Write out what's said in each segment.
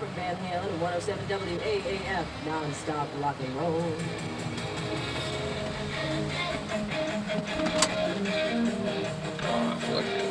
from Van Halen, 107 WAAF, non-stop rock and roll. Oh, fuck yeah.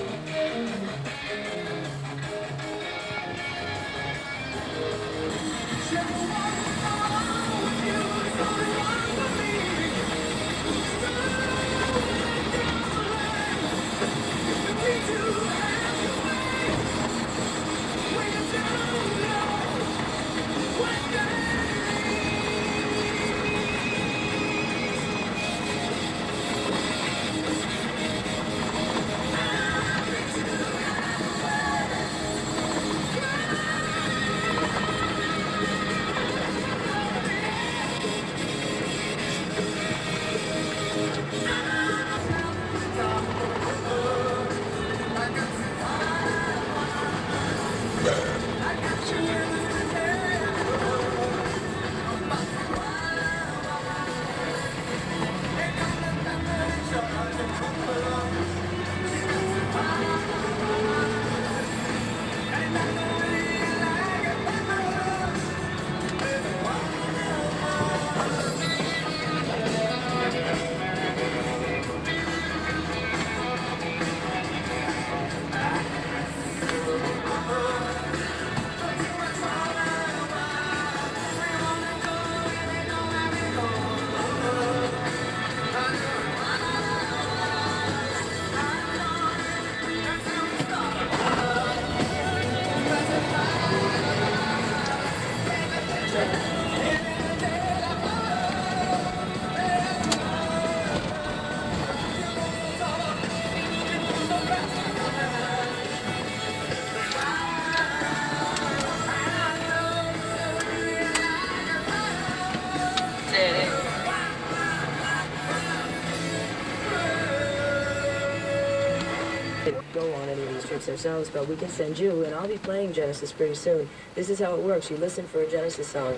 Go on any of these trips ourselves, but we can send you, and I'll be playing Genesis pretty soon. This is how it works. You listen for a Genesis song.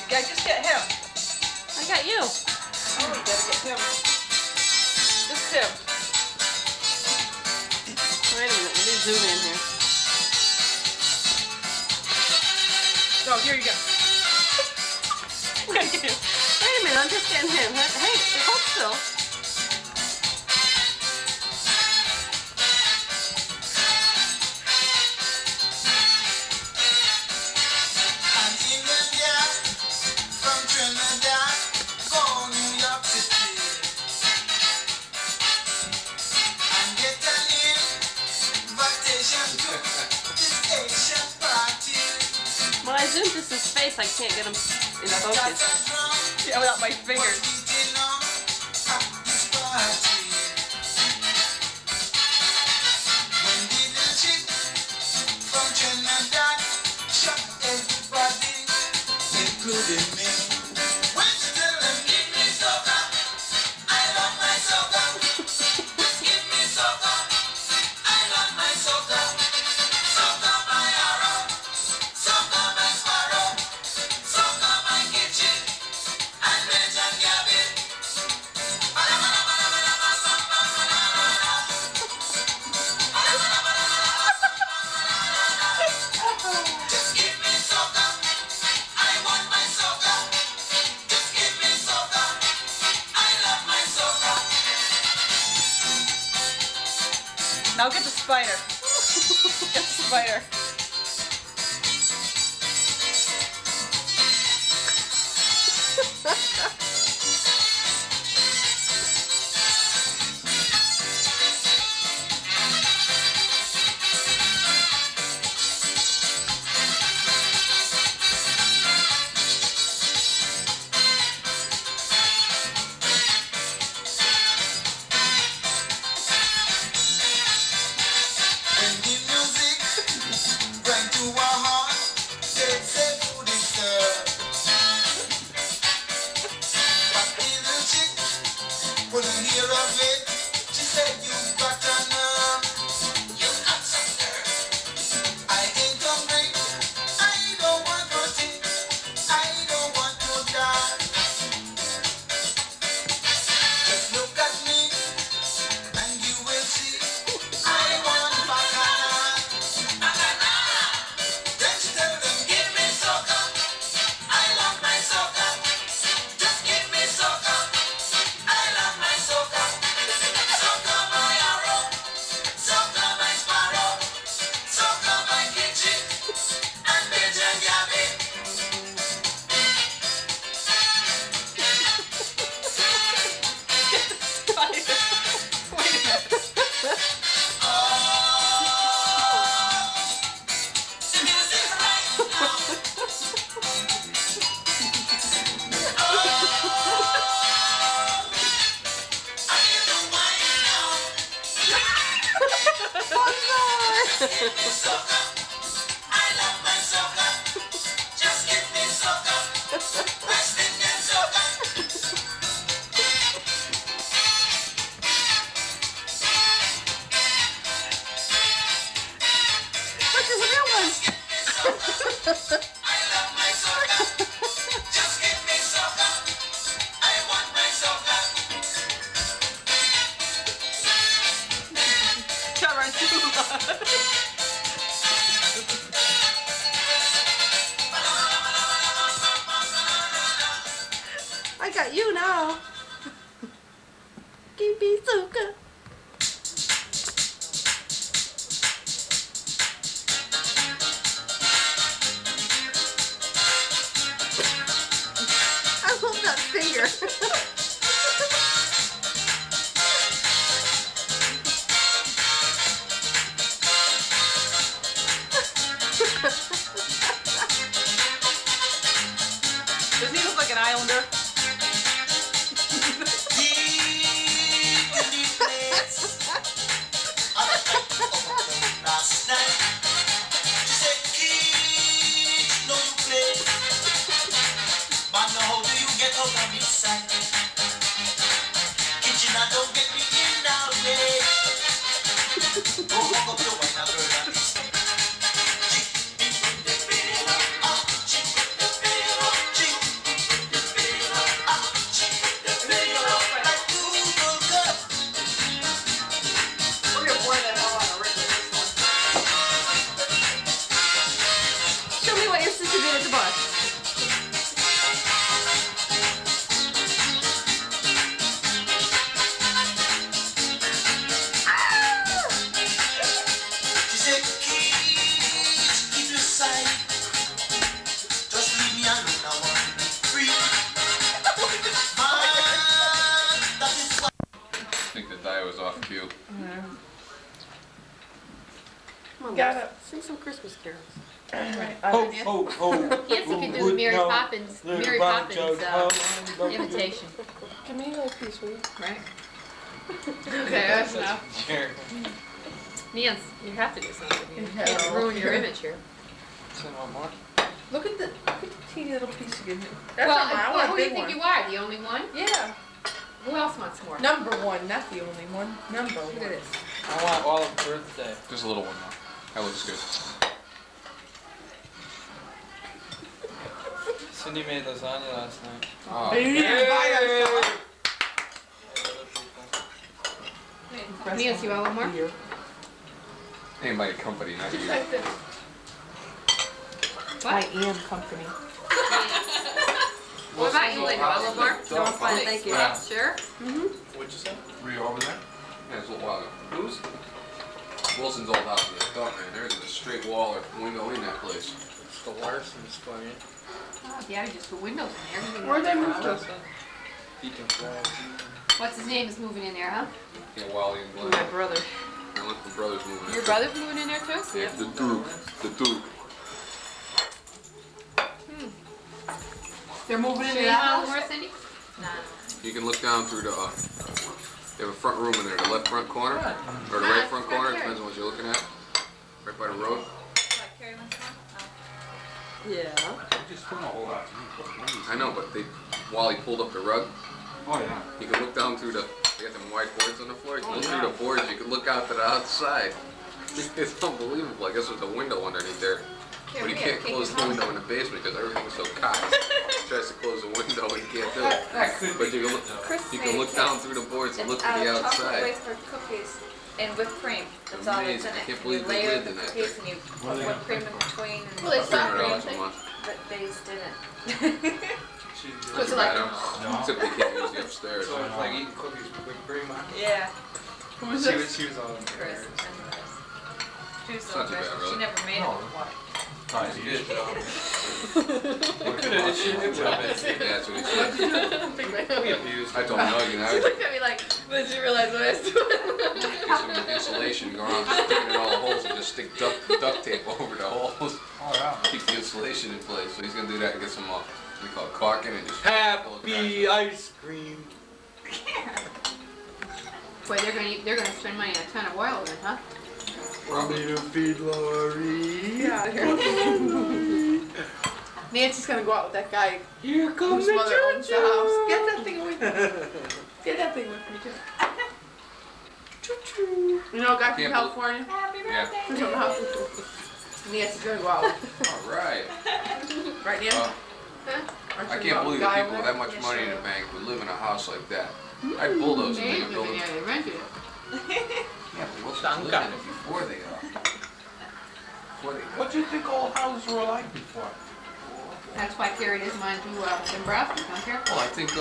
Yeah, just get him. I got you. Oh, you gotta get him. Just him. Wait a minute, let me zoom in here. No, here you go. Wait a minute, I'm just getting him. Hey, hold still. When I zoom just his face, I can't get him in focus. Yeah, without my fingers. Now get the spider. Get the spider. Look, there's a real one. Shut right through. I got you now. Give me soca. I love that finger. Doesn't he look like an islander? Show me what your sister did at the bar. I think the die was off cue. Come on, Got let's it. sing some Christmas carols. Ho, ho, ho. Nancy could do Would Mary know Poppins, little Mary brown Poppins jug, ho, imitation, Give me a little piece, will you? right? Okay, that's enough. Sure. Nancy, you have to do something. You Yeah. can't ruin your image here. Send one more. Look at the teeny little piece you give me. That's Well, not mine. I want who a do you big think one. you are? The only one? Yeah. Who else wants more? Number one, not the only one. Number one. Look at this. I want all of birthday. Just a little one though. That looks good. Cindy made lasagna last night. Oh, You need to buy that Nancy, you want one more? Here. hey, my company, not you. I am company. What about you, Linda? Want one more? No, I'm fine, thank you. Yeah. Sure? What'd you say? Were you over there? Yeah, it's a little while ago. Who's? Wilson's old house in the thought, man. There's a straight wall or window in that place. It's the Larson's playing. Oh, yeah, just put windows in there. Everything Where'd they else move is to? wrong. Deacon Flag. What's his name is moving in there, huh? Yeah, Wally and Glenn. My brother. I look for brothers moving in. Your brother's moving in there too? Yeah, the Duke. The Duke. They're moving Show into you that how house? more, Cindy? You can look down through the, they have a front room in there, the left front corner, or the right front corner, depends on what you're looking at. Right by the road. Yeah. Just put a whole lot. I know, but Wally pulled up the rug. Oh, yeah. You can look down through they got them white boards on the floor. You can look through the boards, you can look out to the outside. It's unbelievable. I guess there's a window underneath there. But you can't close the window in the basement because everything's so cocked. He tries to close the window and he can't do it. But you can look down through the boards and look to the Chocolate outside. wafer cookies and whipped cream. That's all that's in Amazing. I it. can't You believe they layer lived the in that cookies thing. and you put whipped cream in between and Well, it's not $300 green. a month. but they just didn't. What's it like? Except they can't use the upstairs. So it's like eating cookies with whipped cream on it. Yeah. Who was She this? was, she was all Chris. embarrassed. She was It's so not too aggressive. bad, really. She never made No. it. Nice. She did. It could have, it should have been. Yeah, that's what he said. We abused. I told him, no, you know, Look at me like, did you realize what I was doing? get some insulation, go around sticking in all the holes and just stick duct tape over the holes. Oh, yeah. Keep the insulation in place. So he's gonna do that and get some, we call it caulking and just. Happy ice cream. Boy, they're gonna spend money on a ton of oil then, huh? Want me to feed Lori? Get out of here. Nancy's gonna go out with that guy Here comes whose the mother owns the house. choo-choo. Get that thing away from me. Get that thing away from me too. Choo-choo. You know a guy from Can't California? Happy Yeah. From the house. Nancy's gonna go out with. All right. Right, Nancy? Uh, Aren't I you can't gonna believe go that out people with with that much money in the bank would live in a house like that. I'd bulldoze They it ain't and build living it. there, they rented it. Yeah, but what's Shanghai. living in it before they Before they What do you think old houses were like before? That's why Carrie doesn't want to do Nebraska, don't care. Well, I think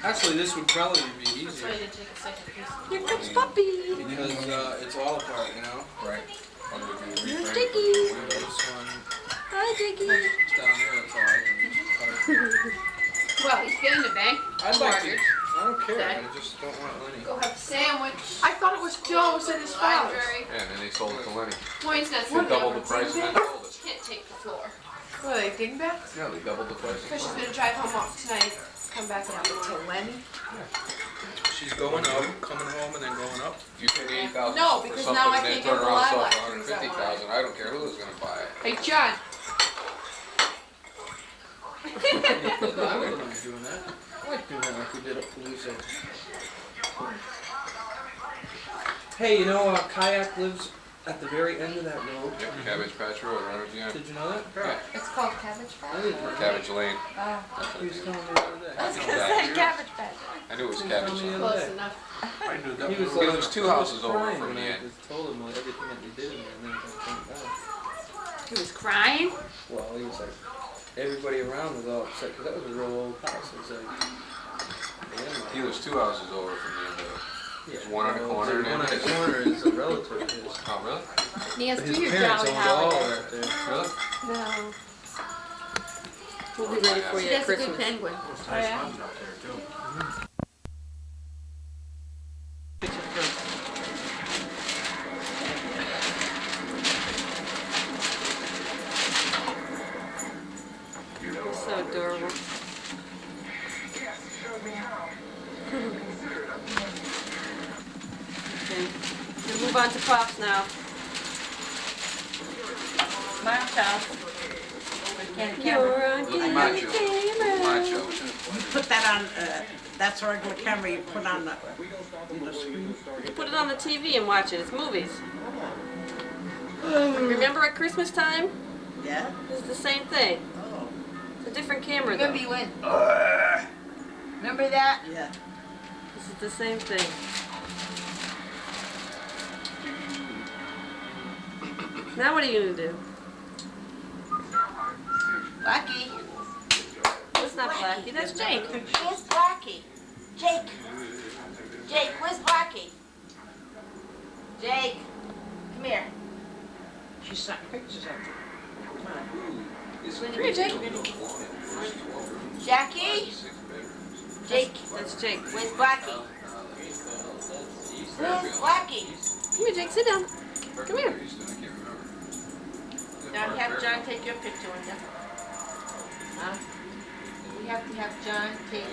Actually, this would probably be That's why easier you didn't take a second piece. Here comes Puppy. because it's all apart, you know. right. Here's Dicky. This one, Hi, Dicky. it's down there. That's all I can cut it. Well, he's getting the bank. I'd like to. mortgage. I don't care. Okay. I just don't want Lenny. Go have a sandwich. I thought it was Joe said his father's. Library. Yeah, and then they sold it to Lenny. Well, he's got They some doubled the price and then sold it. Can't take the floor. What are they, dingbats? Yeah, they doubled the price. So she's gonna drive home tonight, come back and have To Lenny? She's going up, coming home, and then going up. You paid 80,000 No, for because something now I and then can't turn get the around and sell it lilac for trees I 150,000. I don't care who is gonna buy it. Hey, John. I wouldn't mind doing that. I like doing that like we did at Palooza. Hey, you know, Kayak lives at the very end of that road. Yep, Cabbage Patch Road, right over the Did you know that? Yeah. It's called Cabbage I Patch. didn't know that. Cabbage Lane. Oh, He was telling me the other day. I know that. Cabbage Patch. I knew it was He was Cabbage telling me Lane. the other Close day. enough. I knew that. He was like, there's two houses over crying from when the I end. just told him like everything that we did, and then I came back. He was crying. Well, he was like, everybody around was all upset because that was a real old house. It was like, He was two houses over from the end of it. yeah, One on the well, corner it's like and one on then the corner is a relative of his. Oh, really? Nancy, But do his your parents jolly owned all holiday. that there. Really? No. We'll be ready for you She at has a good Christmas. penguin. Oh, yeah? You're so adorable. Okay, we'll move on to props now. My house. You're on Look camera. macho. Look macho. You put that on, that's a regular camera you put on the screen. You put it on the TV and watch it. It's movies. Remember at Christmas time? Yeah? It's the same thing. Oh. It's a different camera though. Remember you went. Remember that? Yeah. This is the same thing. Now what are you gonna do? Blackie. That's not Blackie, that's Jake. Where's Blackie? Jake. Jake, where's Blackie? Jake, come here. She sent pictures of it. Come on. Come here, Jake. Jackie? Jake, That's Jake. where's Blackie? Where's Blackie? Come here, Jake, sit down. Come here. Now have John take your picture with you. Huh? We have to have John take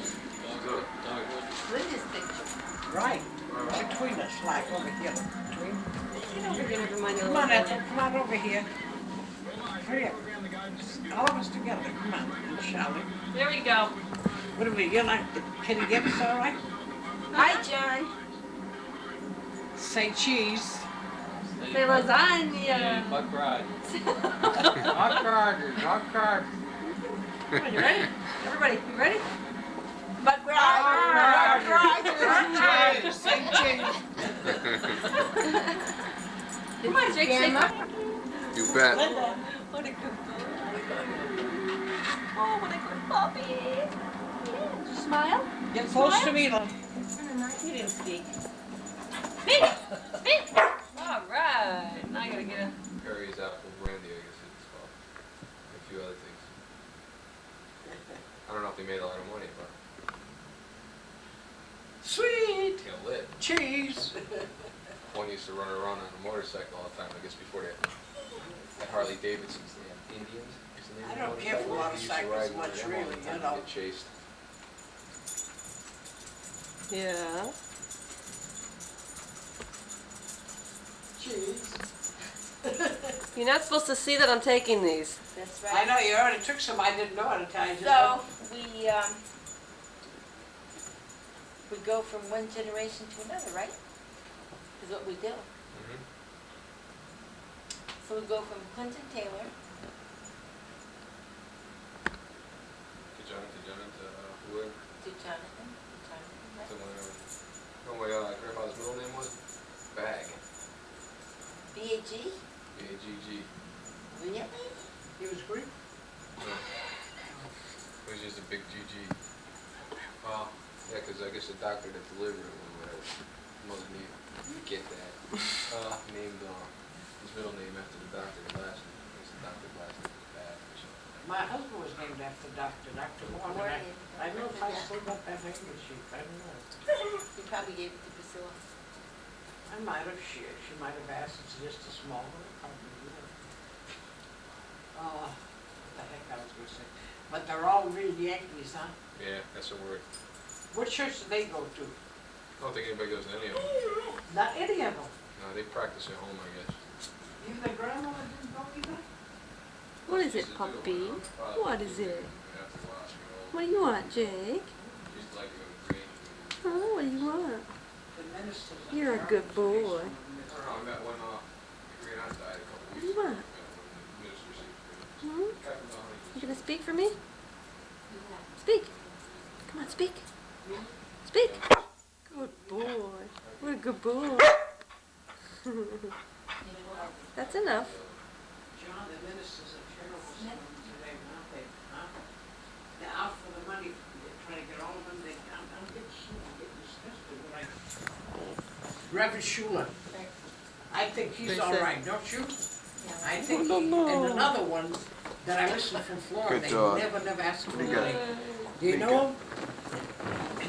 Linda's picture. Right. Between us, like over here. Between. Never mind the Come little on, boy. Ethel. Come on over here. Hurry up. All of us together. Come on, shall we? There we go. What do we, you like, can you get us all right? Hi, John. Say cheese. Say lasagna. Buck ride. Not card, not card. Come on, you ready? Everybody, you ready? Buck ride. Cheese. Say cheese. Come on, Jake, say You bet. What a good boy. Oh, what a good puppy. Yeah, did you smile? Get close to me, love. He didn't speak. Speak! Speak! All right. Now I gotta get a... Perry's apple brandy, I guess it's called. A few other things. I don't know if they made a lot of money, but Sweet. you know, lit. Cheese. One used to run around on a motorcycle all the time, I guess before they had Harley Davidsons, they had Indians. Used to name I them don't care for motorcycles. He used to motorcycles ride one of much, them all the really, time you know. and get chased. Yeah. Cheese. You're not supposed to see that I'm taking these. That's I right. know, you already took some, I didn't know it until I just. So, we go from one generation to another, right? Is what we do. Mhm. So we go from Clinton Taylor, To Jonathan, whoever. to Jonathan, right? To my grandfather's middle name was? Bag. B-A-G? B-A-G-G. Really? He was Greek? No. It was just a big GG. Well, yeah, because I guess the doctor that delivered him or whatever must need get that. Named his middle name after the doctor's last name. I guess the doctor's last name was Bag or something. My husband was named after Dr. Morgan. I don't know if I still got that name sheet, I don't know. You probably gave it to Priscilla. I might have, she might have asked, it's just a small one, probably, yeah. What the heck I was gonna say, but they're all real Yankees, huh? Yeah, that's a word. What church do they go to? I don't think anybody goes to any of them. Not any of them. No, they practice at home, I guess. Even the grandmother didn't go either? What is Used it, to do puppy? when I was five, What they is did it? after a while, she got What do you want, Jake? old. Used to like to go to green. Oh, what do you want? The ministers. You're a good boy. I don't know, I met one, Green Eye died a couple What do weeks you ago. want? When the minister received freedom. Hmm? Got him on You gonna speak for me? Speak. Come on, speak. Speak. Good boy. What a good boy. That's enough. John, the ministers are terrible today, aren't they? Huh? They're out for the money, they're trying to get all of them, I'm getting disgusted when Reverend Schuler, I think he's They all said- right, don't you? I think he, and another one that I listened from Florida, Good they dog. never asked for Pretty money. good. Do you know him?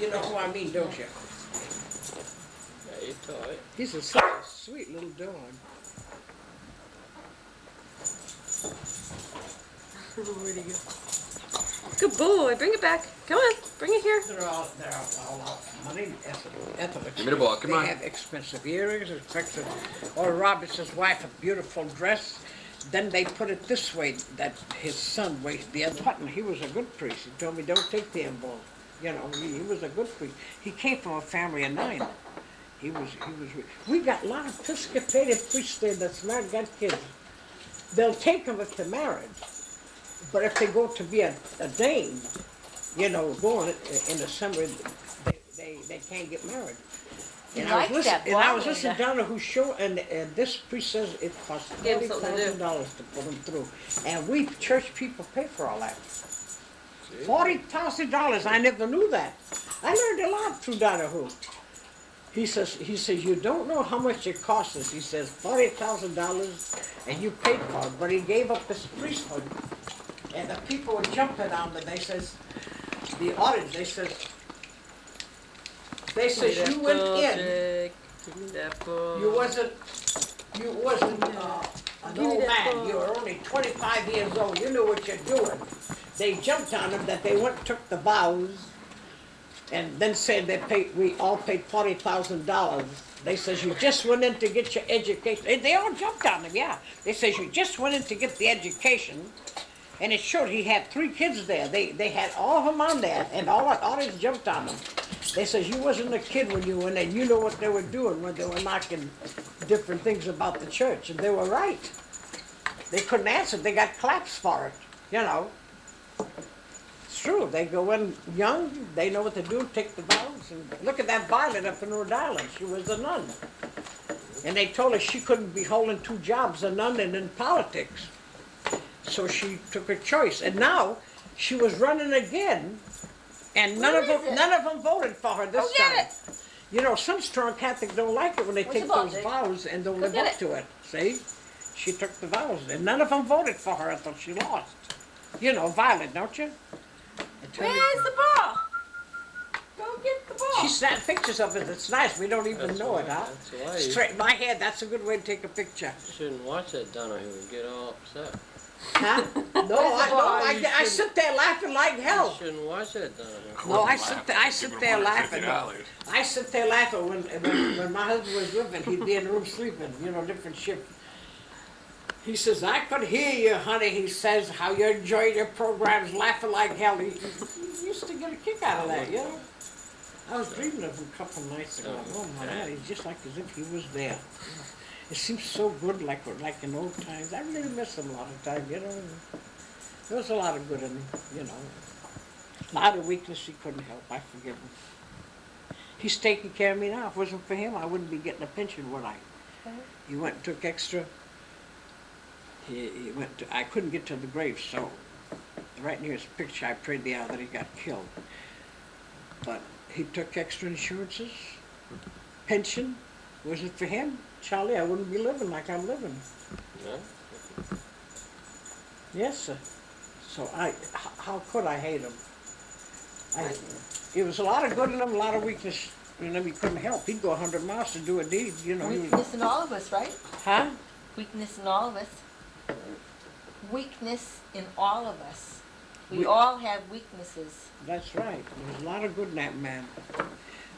You know who I mean, don't you? Yeah, you taught it. He's a sweet little dog. Where'd he go? Good boy. Bring it back. Come on. Bring it here. They're all out for money. Give me the ball, come on. They have expensive earrings, expensive. Or Robertson's wife, a beautiful dress. Then they put it this way, that his son, the other Putnam, he was a good priest. He told me, don't take the ball. You know, he was a good priest. He came from a family of 9. We got a lot of Episcopalian priests there that's not got kids. They'll take them if they're married. But if they go to be a dame, you know, going in the summer, they can't get married. You And like that and I was ball, listening down to whose show, and this priest says it costs Give him something to do. $40,000 to put them through. And we church people pay for all that. $40,000, I never knew that. I learned a lot through Donahue. He says, you don't know how much it costs us. He says, $40,000, and you paid for it. But he gave up his priesthood, and the people were jumping on it. They says, the audience, they says, you went in, Jake. Give me that ball. you wasn't an Give me old that man. ball. You were only 25 years old. You knew what you're doing. They jumped on him that they went and took the vows, and then said we all paid $40,000. They says you just went in to get your education. They all jumped on him, yeah. They says you just went in to get the education, and it showed he had 3 kids there. They had all of them on there, and all the audience jumped on him. They says you wasn't a kid when you went in. You know what they were doing when they were knocking different things about the church, and they were right. They couldn't answer. They got claps for it, you know. It's true. They go in young. They know what to do. Take the vows. And look at that Violet up in Rhode Island. She was a nun, and they told her she couldn't be holding 2 jobs, a nun and in politics. So she took a choice, and now she was running again, and none of them voted for her this time. You know, some strong Catholics don't like it when they Where's take the ball, those Jake? vows and don't Go live get up it. to it. See, she took the vows, and none of them voted for her until she lost. You know, Violet, don't you? Where's the ball? Go get the ball. She snapped pictures of it. It's nice. We don't even know it, huh? That's why you Straighten my hair. That's a good way to take a picture. shouldn't watch that Donahue and get all upset. Huh? No, I sit there laughing like You hell. shouldn't watch that Donahue. No, I sit there laughing. I sit there laughing when my husband was living. He'd be in the room sleeping, you know, different shift. He says, I could hear you, honey. He says, how you enjoy your programs, laughing like hell. He used to get a kick out of that, you know. I was dreaming of him a couple of nights ago. Oh my God, he's just like as if he was there. It seems so good, like in old times. I really miss him a lot of times, you know. There was a lot of good in him, you know. A lot of weakness he couldn't help. I forgive him. He's taking care of me now. If it wasn't for him, I wouldn't be getting a pension, would I? He went and took extra. He went to, I couldn't get to the grave, so right near his picture, I prayed the hour that he got killed. But he took extra insurances, pension. Was it for him, Charlie? I wouldn't be living like I'm living. Yeah. Yes, sir. So how could I hate him? It was a lot of good in him, a lot of weakness in him. He couldn't help. He'd go 100 miles to do a deed, you know. Weakness in all of us, right? Huh? Weakness in all of us. Weakness in all of us. We all have weaknesses. That's right. There's a lot of good in that man.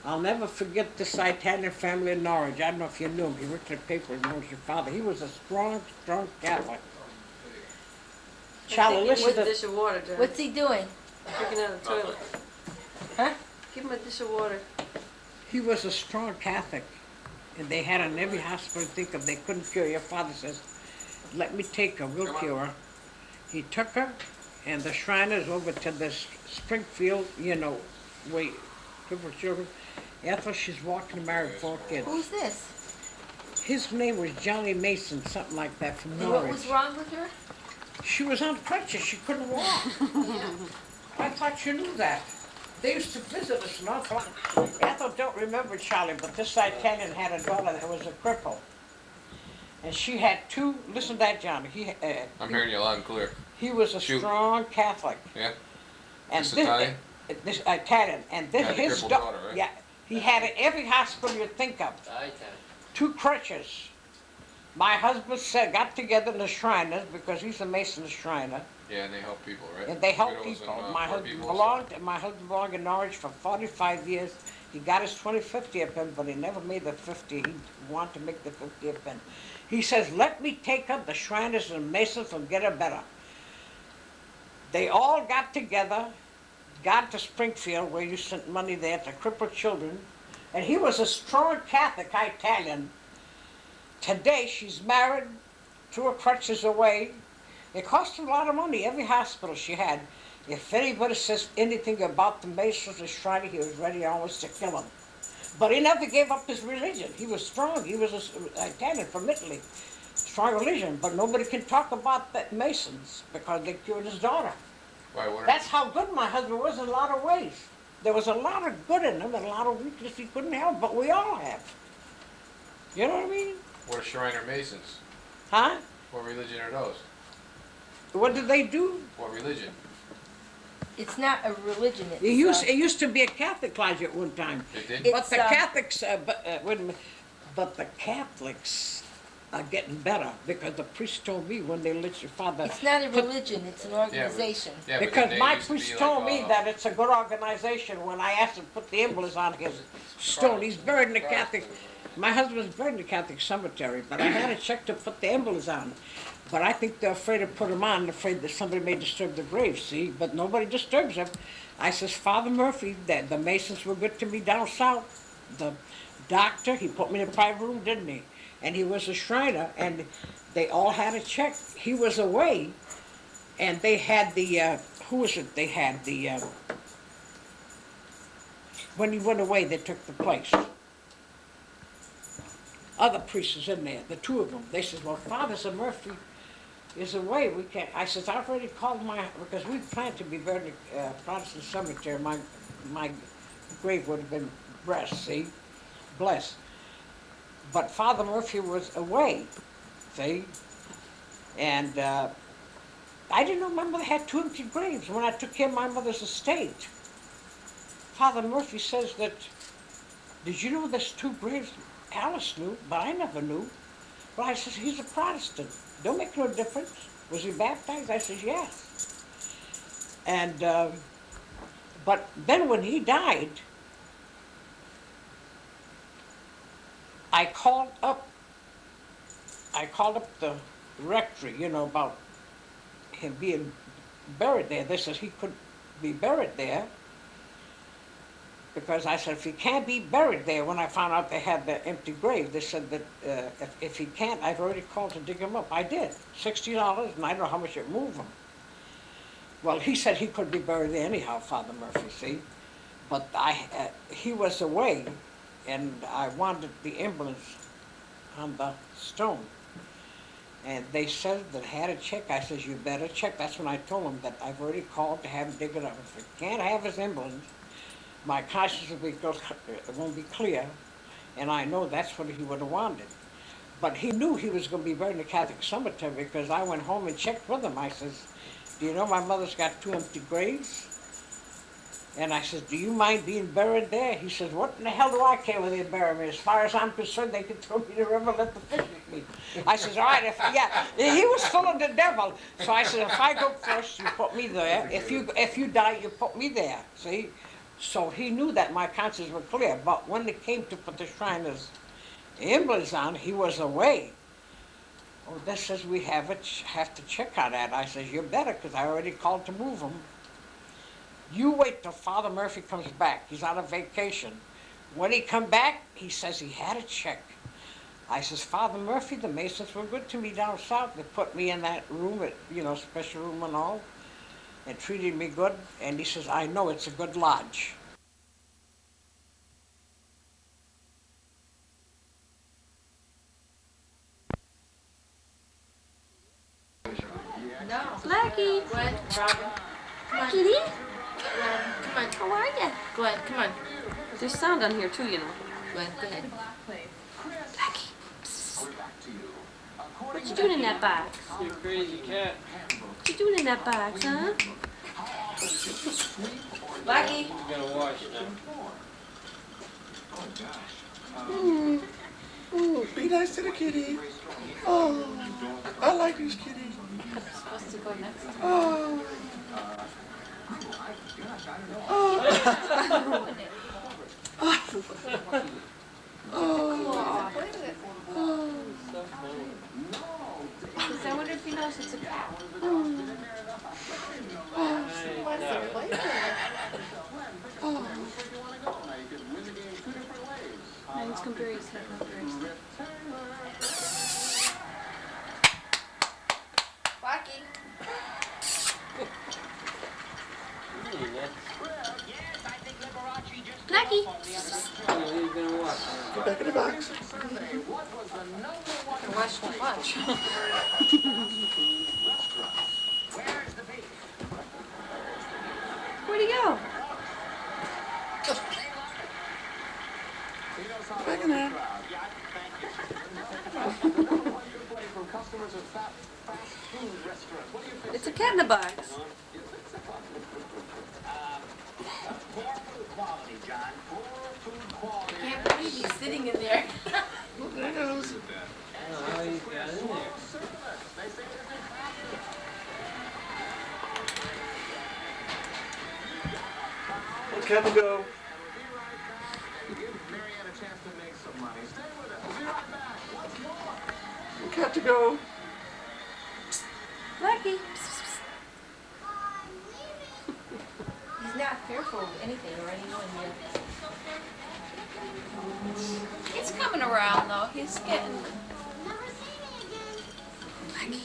I'll never forget this Italian family in Norwich. I don't know if you knew him. He worked in the paper and knows your father. He was a strong, strong Catholic. Charlie, listen With a to... dish of water, John. What's he doing? Drinking out of the toilet. Huh? Give him a dish of water. He was a strong Catholic. And they had in every hospital think of they couldn't cure. Your father says, let me take her, we'll cure her. He took her, and the Shriners over to this Springfield, you know, where crippled children. Ethel, she's walking, married, 4 kids. Who's this? His name was Johnny Mason, something like that, from And Norwich. what was wrong with her? She was on crutches, she couldn't walk. I thought you knew that. They used to visit us an awful lot. Ethel don't remember Charlie, but this Italian had a daughter that was a cripple. And she had 2, listen to that, Johnny. I'm hearing you loud and clear. He was a Shoot. strong Catholic. Yeah? And This Italian? This Italian. And this, Had a his crippled daughter, daughter, right? yeah. He had at every hospital you think of. 2 crutches. My husband got together in the Shriners, because he's a Mason Shriner, Yeah, and they help people, right? and they help Widows people. and, My poor husband people, my husband belonged in Norwich for 45 years. He got his 25th year pin, but he never made the 50. He wanted to make the 50th pin. He says, let me take her, the Shriners and Masons will get her better. They all got together, got to Springfield, where you sent money there to crippled children, and he was a strong Catholic Italian. Today, she's married, 2 her crutches away. It cost him a lot of money, every hospital she had. If anybody says anything about the Masons or Shriners, he was ready almost to kill them. But he never gave up his religion. He was strong. He was an Italian from Italy. Strong religion. But nobody can talk about the Masons because they cured his daughter. Why, what That's how good my husband was in a lot of ways. There was a lot of good in him and a lot of weakness he couldn't help, but we all have. You know what I mean? What are Shriner Masons? Huh? What religion are those? What did they do? What religion? It's not a religion. It's, It used to be a Catholic lodge at one time. It did? It- But It's, the Catholics, wait a minute, but the Catholics are getting better, because the priest told me when they let your father. it's not a religion. It's an organization. Yeah, but Because they my used to priest be told like, me that it's a good organization. When I asked him to put the emblems on his stone, he's buried in the Catholic. My husband's buried in the Catholic cemetery, but I had a check to put the emblems on. But I think they're afraid to put them on, afraid that somebody may disturb the grave, see? But nobody disturbs them. I says, Father Murphy, the Masons were good to me down south. The doctor, he put me in a private room, didn't he? And he was a Shriner, and they all had a check. He was away, and they had the, who was it? They had the, when he went away, they took the place. Other priests is in there, the 2 of them. They said, well, Father Murphy is away. We can't. I says, I've already called because we planned to be buried in a Protestant cemetery. My grave would have been blessed. But Father Murphy was away, see? And I didn't know my mother had 2 empty graves when I took care of my mother's estate. Father Murphy says that, did you know there's 2 graves? Alice knew, but I never knew. Well, I says, he's a Protestant. Don't make no difference. Was he baptized? I says, yes. And, but then when he died, I called up the rectory, you know, about him being buried there. They said he could be buried there. Because I said, if he can't be buried there, when I found out they had the empty grave, they said that if he can't, I've already called to dig him up. I did, $60, and I don't know how much it moved him. Well, he said he could be buried there anyhow, Father Murphy, see? But he was away, and I wanted the emblems on the stone. And they said that had a check. I says, you better check. That's when I told him that I've already called to have him dig it up. If he can't have his emblems, my conscience won't be clear, and I know that's what he would have wanted. But he knew he was going to be buried in the Catholic cemetery because I went home and checked with him. I says, do you know my mother's got 2 empty graves? And I says, do you mind being buried there? He says, what in the hell do I care where they bury me? As far as I'm concerned, they can throw me in the river, let the fish eat me. I says, all right, yeah, he was full of the devil. So I said, if I go first, you put me there. If you die, you put me there, see? So he knew that my conscience was clear, but when it came to put the Shriners' emblems on, he was away. Oh, this says we have to check on that. I says, you better, because I already called to move him. You wait till Father Murphy comes back. He's on a vacation. When he come back, he says he had a check. I says, Father Murphy, the Masons were good to me down south. They put me in that room, special room and all, and treated me good, and he says, I know it's a good lodge. No. Blackie. Gwen, Robin. Come on. Kitty. Gwen, come on. How are you? Gwen, come on. There's sound on here too, you know. Gwen, go ahead. Blackie. Psst. What you doing in that box? You crazy cat. What you doing in that box, huh? Blackie. You gotta wash now. Be nice to the kitty. Oh, I like these kitties. Supposed to go next. Oh. Because I wonder if he knows it's a cat. What's the Mine's comparing his head up very stiff. Blackie. Blackie. Get back in the box. I watched too much. Where'd he go? Back in there. It's a cat in a box. I can't believe he's sitting in there. There it goes. How you got in there? Let Kevin go. Let Cat to go. Blackie. He's not fearful of anything or anyone yet. He's coming around though. He's getting. Blackie.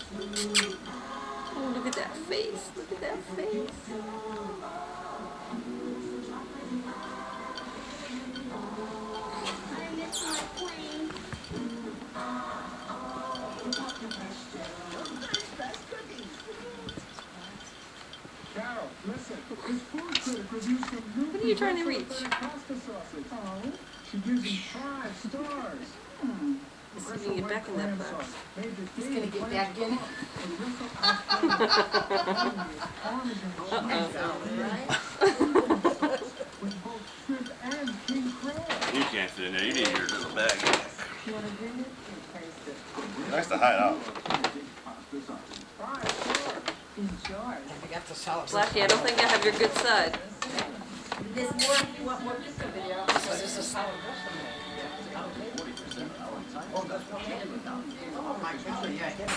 Oh, look at that face. Look at that face. What are you trying to reach? She gives him 5 stars. He's gonna get back in that box. He's gonna get back in. You can't fit in there. You need your little bag. Nice to hide out. Blackie, I don't think I have your good side. There's more. You want more pizza video? This is a solid Oh, my God, yeah.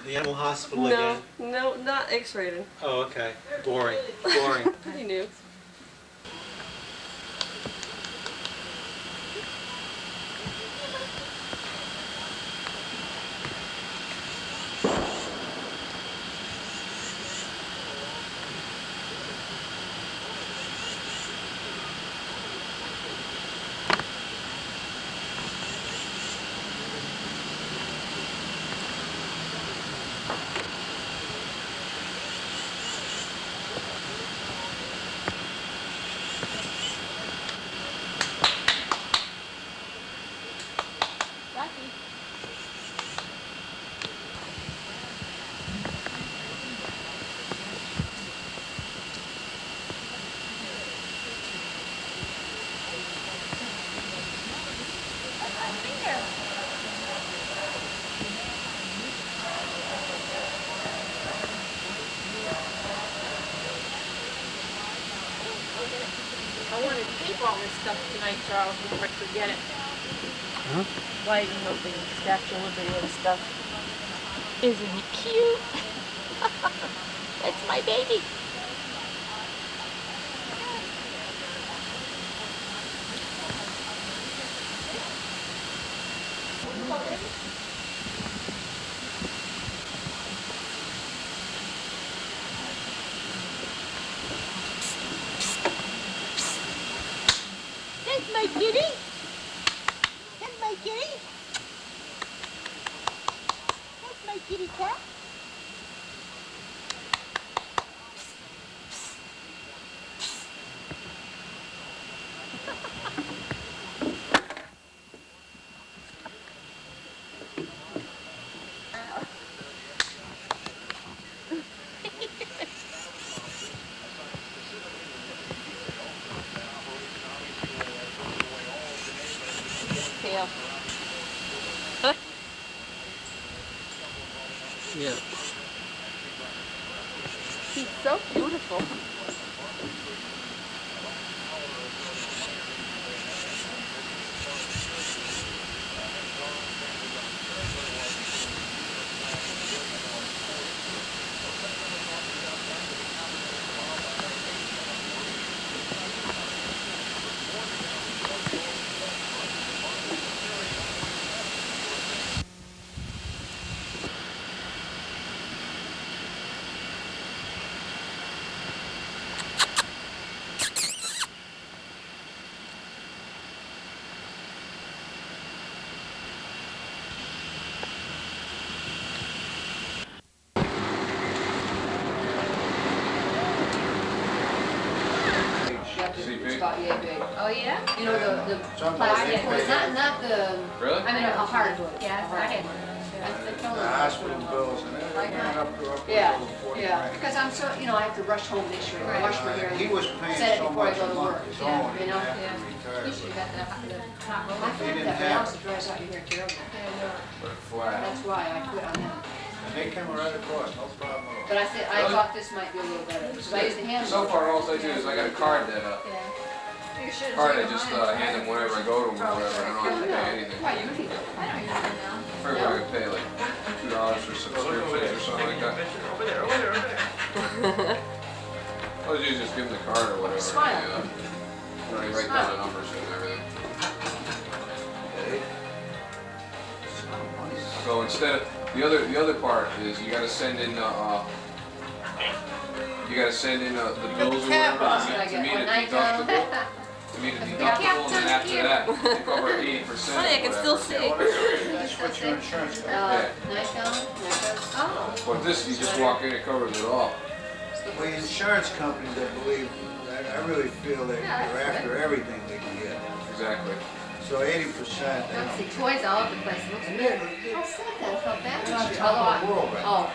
the animal hospital No, again? no, not X-rated. Oh, okay. Boring. Boring. Pretty new. I wanted to keep all this stuff tonight, Charles, before I forget it. Huh? Lighting open, Statue of Liberty and stuff. Isn't he cute? That's my baby. That's my kitty. That's my kitty. That's my kitty cat. Tail. Yeah. He's so beautiful. CP? About yay big. Oh, yeah? You know, the plastic, not the, Really? I mean, a hardwood. Yeah, I had one. The hospital bills and everything went up to Yeah, over 40 yeah, grand. because I'm so, you know, I have to rush home, make sure I wash my hair. He was paying Set it so before I much go a to month, work. his Yeah, own, you know? after Yeah. he You retired. should have got the hot I roller. found didn't that, but have else it dries out your hair terrible. Put it flat. That's why I quit on that. And they came right across, no problem at all. But I said, I thought this might be a little better, because I use the hand. So far, all I do is I got a card that, You should have card I taken just mine. hand them whenever I go to them or whatever. I don't have to pay anything. Why, you need it? I don't use it now. I figured I could pay like $2 for subscriptions or something like that. Over there, over there, over there. I'll usually just give them the card or whatever. Smile. And, you know, you write down the numbers and everything. So instead of the other part is you got to send in the bills or whatever to meet a deductible. To meet a deductible, and then after that, you cover 80%. Funny, I can still see. That's what your insurance company. Nightgown, necklace. Oh. But this, you just walk in, it covers it all. Well, the insurance companies, I believe, I really feel that they're after everything they can get. Exactly. So 80%, they Let's see, don't. toys all over the place. Looks good. How sad that, how bad. It's Although I- the world right Oh.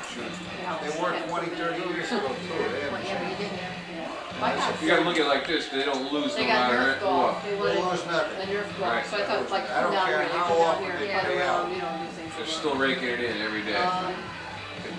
They worked 20, 30 years ago too. They Well, yeah, haven't you changed. didn't. Yeah. My house. You gotta look at it like this, they don't lose no They got matter Nerf ball. what. They They wanted lose nothing. a Nerf ball. Right. So I thought like I don't come down care here, how come down often here, they head pay around, out. you know, do things. They're still raking it in every day. Um,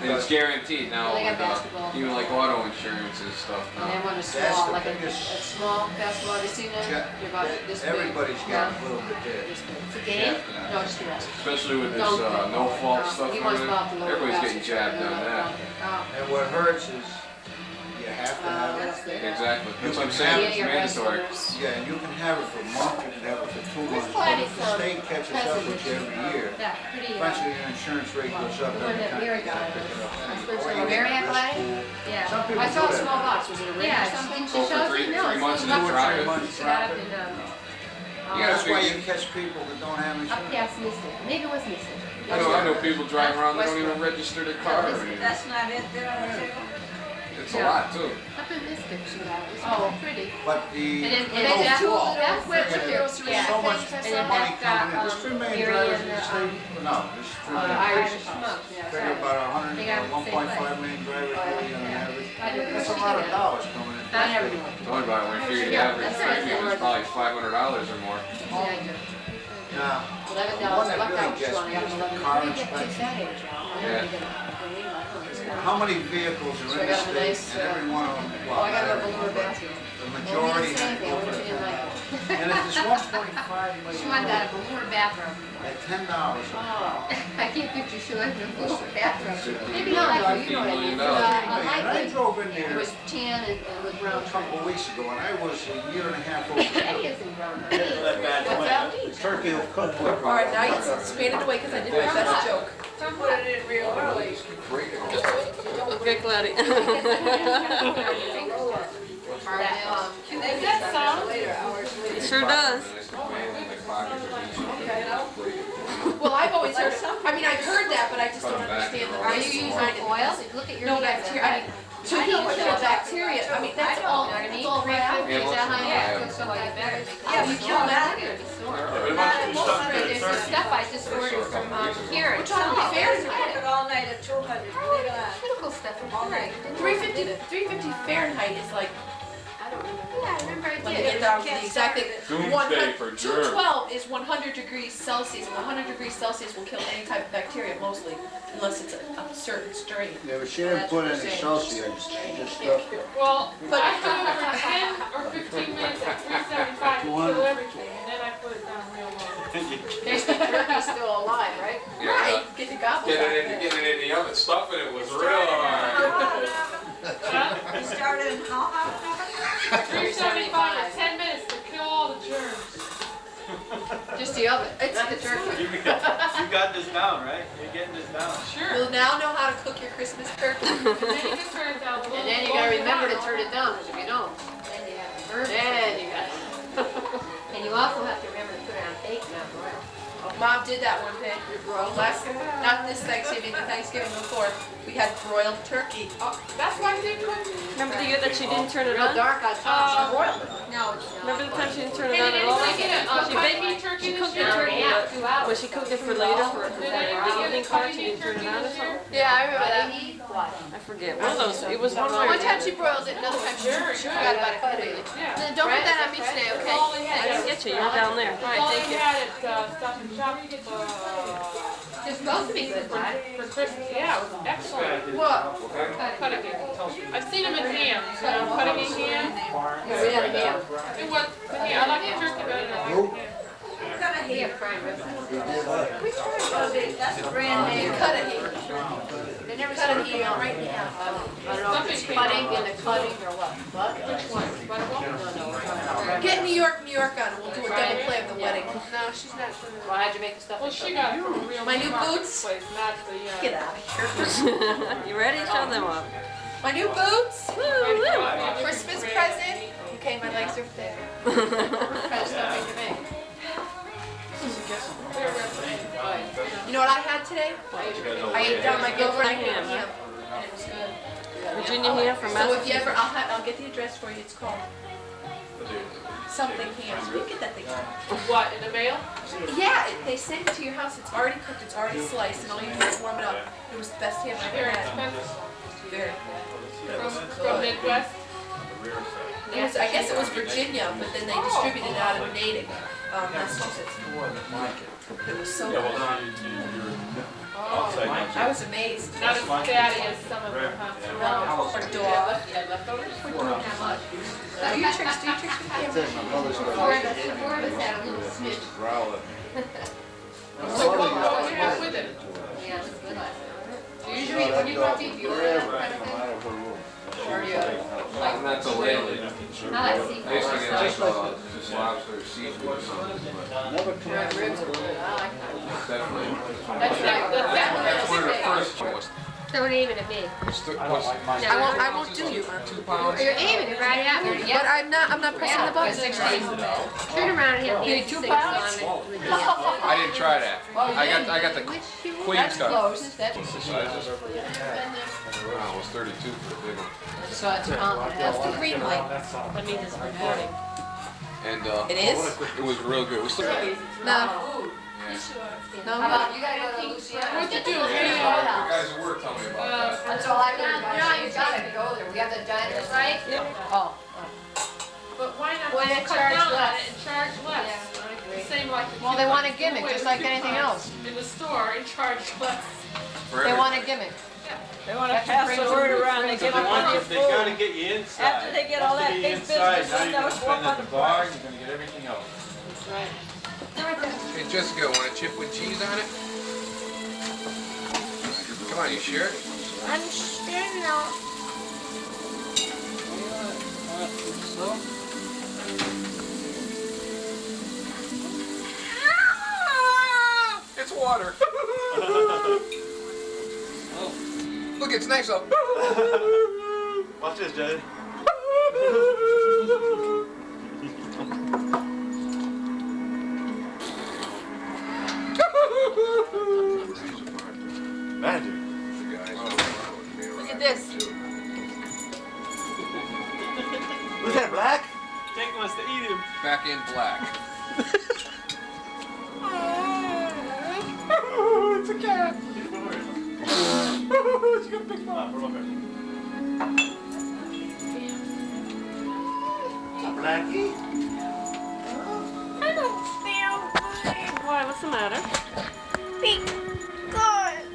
They It's guaranteed now. They got With, basketball. even like auto insurance and stuff And then now. one is That's small, the like a biggest- small basketball. Have you seen that? Yeah, They're about this big. everybody's got a little bit there. This big. It's a game? No, just the rest. Especially with this Don't- no fault no, stuff he coming wants in. about the lower Everybody's getting basket. jabbed on that. And what hurts is you have to have it. That's good. Exactly. That's what I'm Yeah, saying. It's your mandatory. wrestlers. Yeah, and you can have it for a month, you can have it for 2 months. But plenty if the for state catches up with you every year, That pretty, eventually your insurance rate goes up the one every that time you Mary gotta got. pick it up. Especially Or you Mary get Athletic? school. Yeah. Some people I saw a do that. small box. Was it a ring Yeah, or something? Go for three months and then drop it. She got up in, Yeah, That's why speaking- you catch people that don't have Up insurance. past Mystic. Maybe it was Mystic. I know people driving around, they don't even register their car. That's not it, they're on the table. It's a lot too. Up in Mystic she got it. It was Oh. pretty. But the And then overall, that there's went with their three so much things. I money saw coming that in. There's 3 million Mary drivers and in the state. No, there's 3 million. Irish Figure smoke. Yeah, about 100, They got the same 1.5 million drivers really on average. I didn't That's a know lot she of did. dollars coming in. Not everyone. Only about when you figure the Yeah, average that's right. premium is probably $500 or more. Yeah, I do. Now, $11. the I one that lucked out really with gets one. I me got is an the 11. car How do you get to inspection. that age, Al? Yeah. I don't even believe my phone. How many vehicles So are I in the got him a state, nice, and every one of them, Oh, well, I got not him a every velour one, but bathroom. the Well, majority we didn't say have to anything. go I for wish I didn't like the it. And if it's 1.5 million. She wanted that velour bathroom. At $10. Oh, I can't picture she wanted a velour bathroom. Maybe $15 not, though, you know what I mean. million. I And I like it. drove in It there was tan and with brown a couple of weeks ago, and I was a year and a half over. Eddie is in brown. What's that mean? Turkey will cook with. all right, now you spaded away because I did my best joke. Put it in real early. Get Gladys. They got some. It sure does. Well, I've always heard, I mean, I've heard that, but I just don't understand the Are you reason using behind it. oil? Look at your No hands. bacteria, I mean, to kill bacteria, I mean, that's all, it's all bad. Is that how you cook something better? Yeah, we kill that. There's some stuff I just ordered from here. We're talking Cook Fahrenheit. it all night at 200. Leave it on. Chemical stuff from here. 350 Fahrenheit is like, I don't remember. Yeah, I remember I let me did. get down to the exact thing. Doomsday for germs. 212 is 100 degrees Celsius, and 100 degrees Celsius will kill any type of bacteria mostly, unless it's a certain strain. Yeah, but she didn't put any Celsius, she just stuck. Well, But I do it for 10 or 15 minutes at 375 to kill everything, and then I put it down real low. There's the turkey's still alive, right? Right, get the gobbles out of there. Getting it in the oven, stuffing it was real hard. You started in how hot? 375 for 10 minutes to kill all the germs. Just the oven, not the turkey. You got this down, right? You're getting this down. Sure. You'll now know how to cook your Christmas turkey. And then you can turn it down a little. And then you gotta remember to turn it down, because if you don't, then you got it. And you also have to remember to put it on bake, not broil. Mom did that one day. Last, not this Thanksgiving, the Thanksgiving before, we had broiled turkey. That's why they put. Remember the year that she didn't turn it Real on? dark on top. Broiled it. No, it's not. Remember the time she didn't turn it Hey, on did at all? anybody get a She cut baked meat turkey She this cooked the year? turkey, Yeah, but 2 hours. but she cooked it for later for Did anybody get a evening cut part. She meat didn't turn turkey it on or this year? something. Yeah, I remember that. What? I forget. One of those. It was one way or One the time other. she broiled it, another time she forgot about it completely. Yeah. Then don't put that on me today, That's okay? all they I had. didn't get you. You were down there. All right, All thank they you. had at Stop and Shop It's supposed to be good, right? for Christmas. Yeah, it was excellent. What? Cutting it. I've seen them in ham. Cutting in ham. We had a ham. It was, yeah, I like the turkey better than I like the ham. Cut a Ham ham. frying ribs. That's a brand name. Cut a ham. They never Cut said a ham right now. I don't know if it's cutting in the cutting or what. What? Which one? Get New York on it. We'll do a double play of the wedding. No, she's not. Well, how'd you make the stuff? Well, she got it from a real My new meat market boots? place, not the, Get out of here. You ready? Show them up. My new boots. Woo, woo. Christmas present. Okay, my legs are thick. Kind of stuff I can make. You know what I had today? I ate down my overnight ham. And it was good. Virginia ham from So if you Massachusetts. ever, I'll get the address for you. It's called something ham. So you get that thing. what, in the mail? Yeah, they send it to your house. It's already cooked. It's already sliced, and all you do is warm it up. It was the best ham I've ever Very had. expensive. Very. From Midwest? It was, I guess it was Virginia, but then they distributed it out of Natick, Massachusetts. It was so Yeah, well, good. now you're outside. I was amazed. Not as fatty as some of them, huh? No, for dog. You had leftovers? How much? Do you chicks do? That's it, my mother's Four of us had a little smidge. growler. So what did you have with it? Yeah, it was good last night. Usually when you want beef, you order that Forever kind of come thing. out of her room. Or you I'm not so lately. I like I used to seafood. get like just lobster or seafood or something, but Never come out of her ribs are room. good. I like that. definitely. That's That's one of the first ones. Don't aim it at me. I won't do you, man. 2 pounds. You're aiming it right at me. But I'm not pressing the button. Turn around and hit me. Need 2 pounds? I didn't try that. I got the queen That's stuff. close. That's The sizes. Wow, it was 32 for the big one. so it's that's the green light. That means it's recording. And It is? it was real good. We still got it. No. No. How about you gotta go to Luciana? What'd you do? The guys at work told me about that. That's all I heard about it. You gotta go there. We have the diners, right? Oh. But why not Why just not cut charge down on less? it and charge less? Yeah, I agree. Same like the Well, they want a coupons. gimmick, Give just away like the anything coupons else. in the store and charge less. For They want a everything. gimmick. They wanna pass the word around, they give them plenty of They gotta food. get you inside. After they get all that Once they big get you inside, business, now then you're they'll gonna go up spend on at the the bar, price. and you're gonna get everything else. Hey Jessica, want a chip with cheese on it? Come on, you sure? I'm sure no. It's water. Look, it's nice up. Watch this, Jay. Magic. Look at this. Was that black? Jake wants to eat him. Back in black. It's a cat. It's gonna pick him up. Blackie? I don't feel good. Why, what's the matter? Because.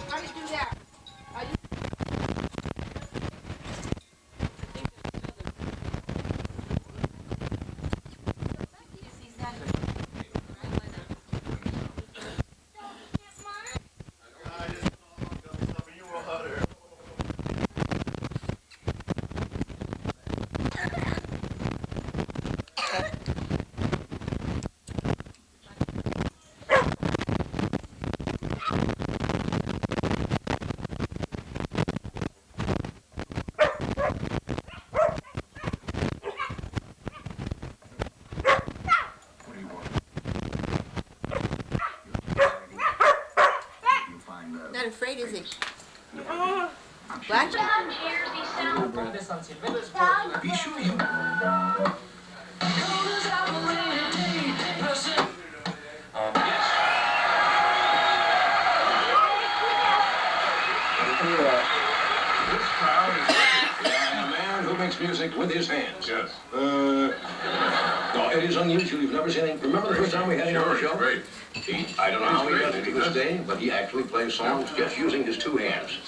How do you do that? Not afraid, is he? Black? Be sure you. This crowd is a man who makes music with his hands. Yes. No, it is unusual. You've never seen him. Remember the first time we had him on the show? Great. I don't know how he does it to this day, but he actually plays songs just using his two hands.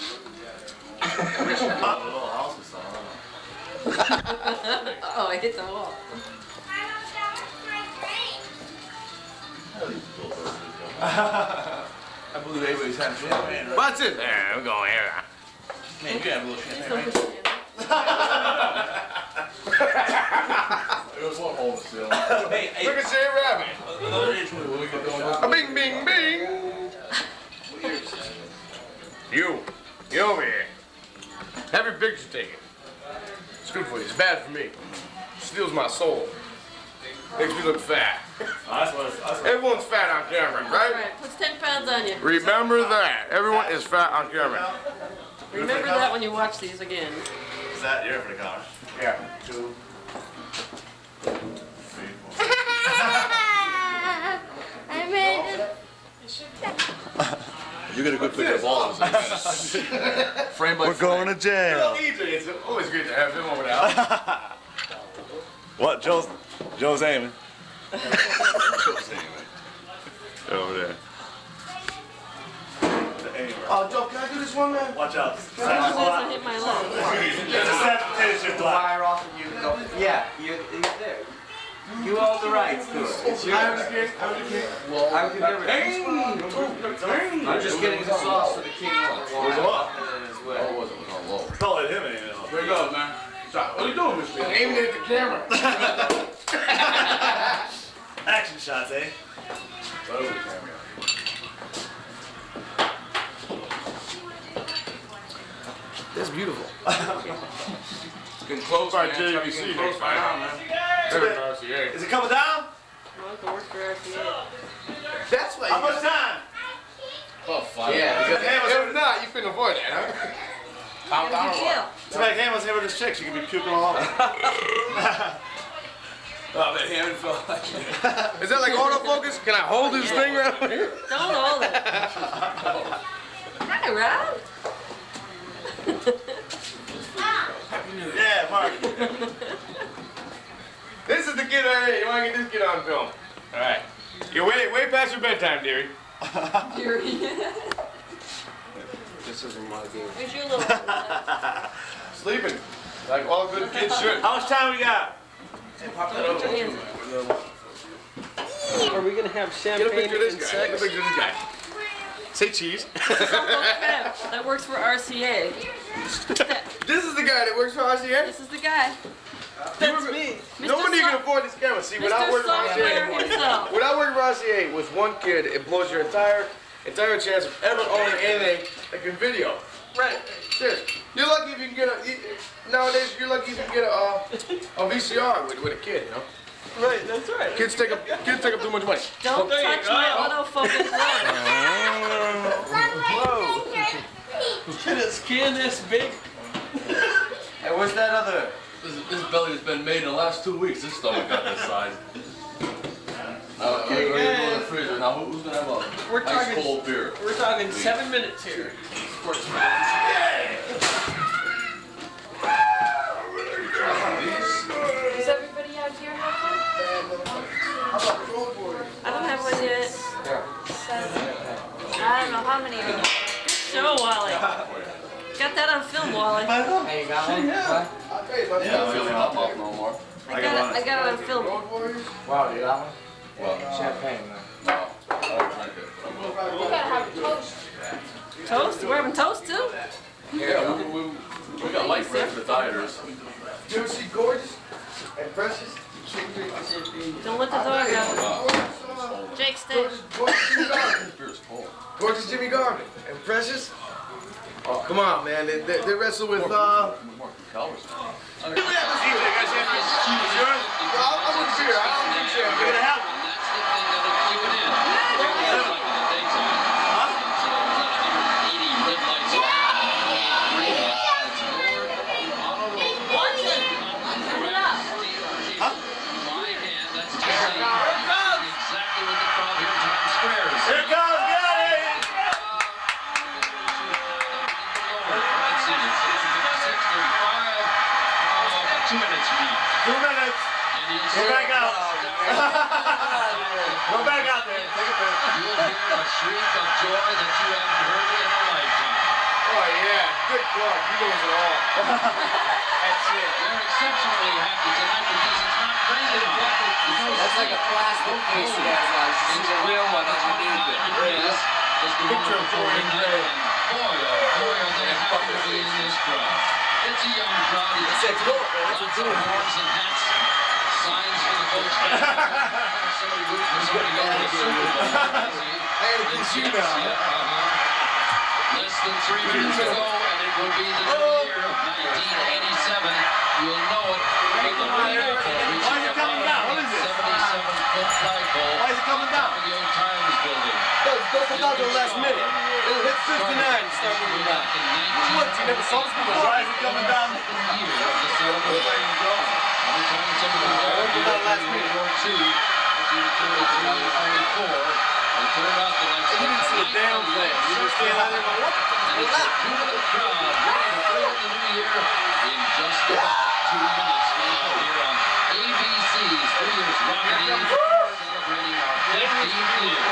Oh, I hit the wall. I believe everybody's having champagne. Right? What's it there? We're going here. Man, you can have a little champagne, right? There was one hole still. Hey, Look at Jay Rabbit. Another inch when we get going. Bing, bing, bing. You over here. Have your picture taken. It's good for you. It's bad for me. Steals my soul. Makes me look fat. Everyone's fat on camera, right? Right, puts 10 pounds on you. Remember that. Everyone is fat on camera. Remember that when you watch these again. Is that you're for the couch? Yeah. 2, 3, 4. I made it. You get a good picture of all of us. Frame by We're going to jail. Well, EJ, it's always great to have him over there. What? Joe's aiming. Over there. Oh, Joe, can I do this one, man? Watch out. As soon as I hit my leg. Fire off and you go. Yeah, you're there. You own the rights to it. It's yours. I'm the king. Well, I would never. I'm just getting the sauce for the king on the wall. Where's the wall? And then his way. Oh, it wasn't on low. Don't let him in. There you go, man. What are you doing, Mr. Aiming at the camera. Action shots, eh? Right over the camera. That's beautiful. Getting close, man. Getting close by now, man. Is it coming down? Well, it can work for RCA. That's why. How much time? Oh, fuck. Yeah. If not, you couldn't avoid that, huh? Calm down. Too bad Ham wasn't here with his chicks. You could be puking all over. Oh, that Hammond fell. Is that like autofocus? Can I hold this thing right here? Don't hold it. Hi, Rob. Yeah, Mark. This is the kid right here. You want to get this kid on film? All right. You're way past your bedtime, dearie. This isn't my game. Here's your little Sleeping, like all good kids should. How much time we got? Are we going to have Get a champagne picture of this and guy. Get a sex? picture of this guy. Say cheese. That works for RCA. This is the guy that works for RCA? This is the guy. That's me. No wonder you can afford this camera. See, without working for Software RCA, himself. without working for RCA, with one kid, it blows your entire chance of ever owning anything like a video. Right. Seriously. You're lucky if you can get nowadays, you're lucky if you can get a VCR with a kid, you know? Right, that's right. Kids take up too much money. Don't touch my autofocus light. Whoa. Can it scan this big? Hey, where's that other? This belly has been made in the last 2 weeks. This stomach got this size. Okay, We're gonna go in the guys. freezer. Now who's gonna have We're a ice talking- cold beer? We're talking 7 minutes here. Does everybody out here have one? I don't have one yet. I don't know how many of you. Good show, Wally. Got that on film, Wally. Hey, you got one? What? Yeah, I'm feeling hot mouth no more. I got it on film. Wow, you got one? Well, Champagne, man. no, I don't drink it. You gotta have toast. Toast? We're having toast too? Yeah, we got light bread for the dieters. You ever see Gorgeous and Precious? Don't let the dog out. Jake, stay. Gorgeous Jimmy Garvin. This beer's cold. Gorgeous Jimmy Garvin and Precious. Oh, come on, man. They wrestle with More calories. I'm with beer. I don't drink champagne. Here it goes, get it! 2 minutes. 2 minutes. Go back out. Go back out there. Take a picture. You will hear a shriek of joy that you haven't heard in a lifetime. Oh, yeah. Good club. He knows it all. That's it. We're exceptionally happy tonight because it's not That's like a plastic piece he has on. She's a real one underneath it. Yes. Picture of Dorian Gray. Boy, are they happy to be in this crowd. It's a young crowd. It's a cool. Lots of horns and hats. Signs for the folks back there. Somebody rooting for somebody to go to the Super Bowl. I gotta kiss you now. Less than 3 minutes to go, and it will be the new year of 1987. You'll know it. It will be Why is it coming down? What is it? 77-foot flagpole. Why is it coming down? The old Times building. Don't come down to the last minute. It'll hit 59 and start moving down. What? You never saw this before? Why is it coming down? Year of the celebration. Every time it's over the wall, you That last World minute. War II, 1943 and 44. They cleared out the next. You didn't see a damn thing. You just stand out there and go, what? And it's a jubilant crowd ready to bring in the new year in just about 2 minutes now here on ABC's 3 Years Rocket Eve, celebrating our 15th year.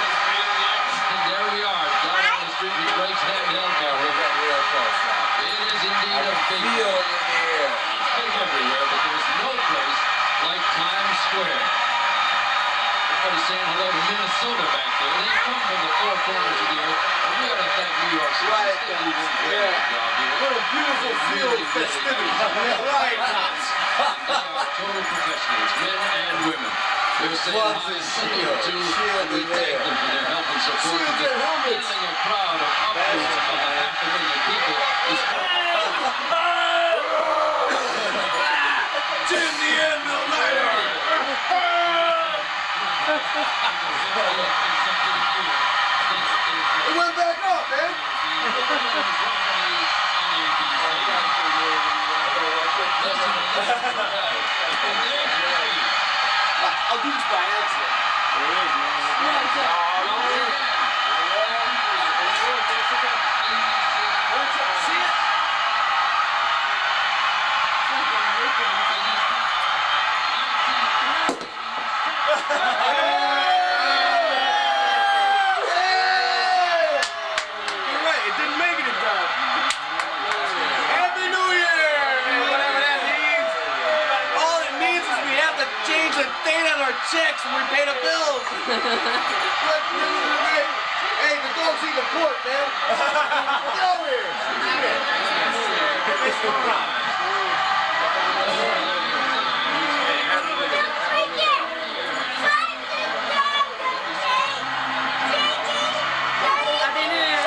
And there we are, down on the street with Drake's handheld camera. It is indeed a big Feel it in the air. It's big everywhere, but there's no place like Times Square. Everybody's saying hello to Minnesota back there. They come from the 4 corners of the earth, and we ought to thank New York City. Right. They do a great job here. What a beautiful field of festivities. Right. They are total professionals, men and women. They're saying Lots hi of and hello to, shield and we in thank there. them for their help and support. Shield Because their helmets. feeling a crowd of upwards of a half a million people is To the end of later. It went back up, man. I'll do this by accident. See it? You're right, it didn't make it in time. Happy New Year! Whatever that means. All it means is we have to change the date on our checks when we pay the bills. Hey, the dog's eating the pork, man. Get over here.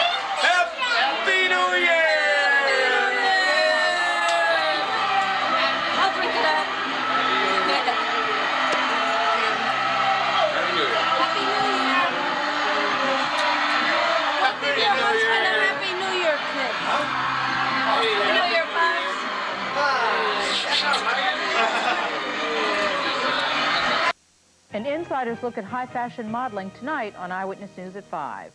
Happy New Year! I'll drink it up. Happy New Year. Happy New Year. Happy New Year. And a Happy New Year, kid. Happy New Year, Pops. An insider's look at high fashion modeling tonight on Eyewitness News at 5.